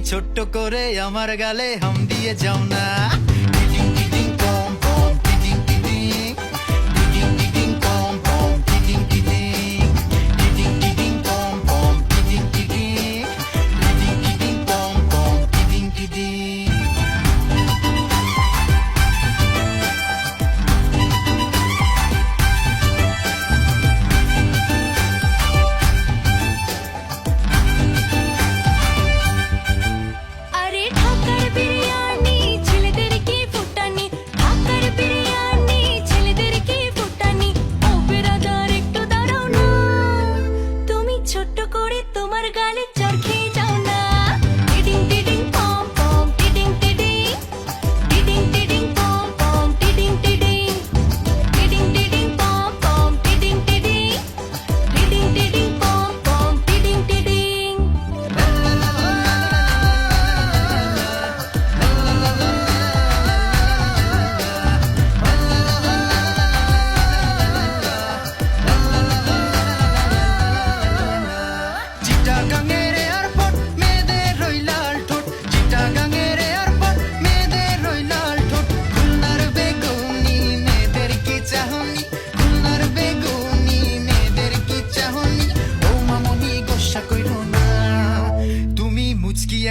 ছোট্ট করে আমার গালে হাম দিয়ে যাও না। টিটিং টিটিং পম পম টিটিং টিটিং, টিটিং টিটিং পম পম টিটিং টিটিং, টিটিং টিটিং পম পম টিটিং টিটিং, টিটিং টিটিং পম পম টিটিং টিটিং।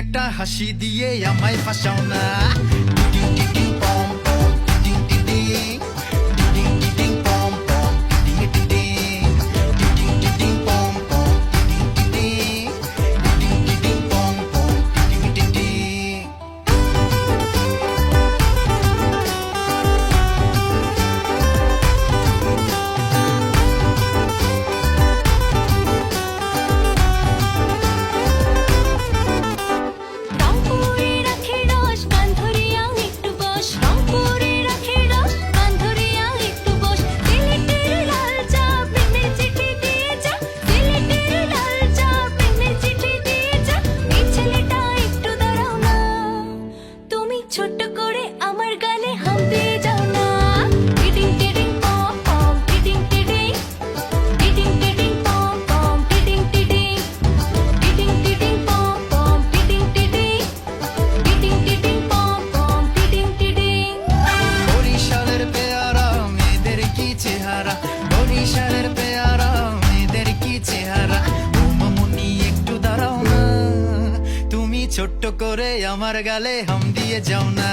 একটা হাসি দিয়ে আমায় ফাঁসাও না। টিটিং টিটিং পম পম টিটিং টিটিং, টিটিং টিটিং পম পম টিটিং টিটিং, টিটিং টিটিং পম পম টিটিং টিটিং, টিটিং টিটিং পম পম টিটিং টিটিং। ছোট্ট করে আমার গালে হাম দিয়ে যাও না। টিটিং টিটিং পম পম টিটিং টিটিং, টিটিং টিটিং পম পম টিটিং টিটিং, টিটিং টিটিং পম পম টিটিং টিটিং, টিটিং টিটিং পম পম টিটিং টিটিং। বরিশালের পেয়ারা মেয়েদের কি চেহারা, বরিশালের পেয়ারা মেয়েদের কি চেহারা। ও মামুনি একটু দাঁড়াও না, তুমি ছোট্ট করে আমার গালে হাম দিয়ে যাও না।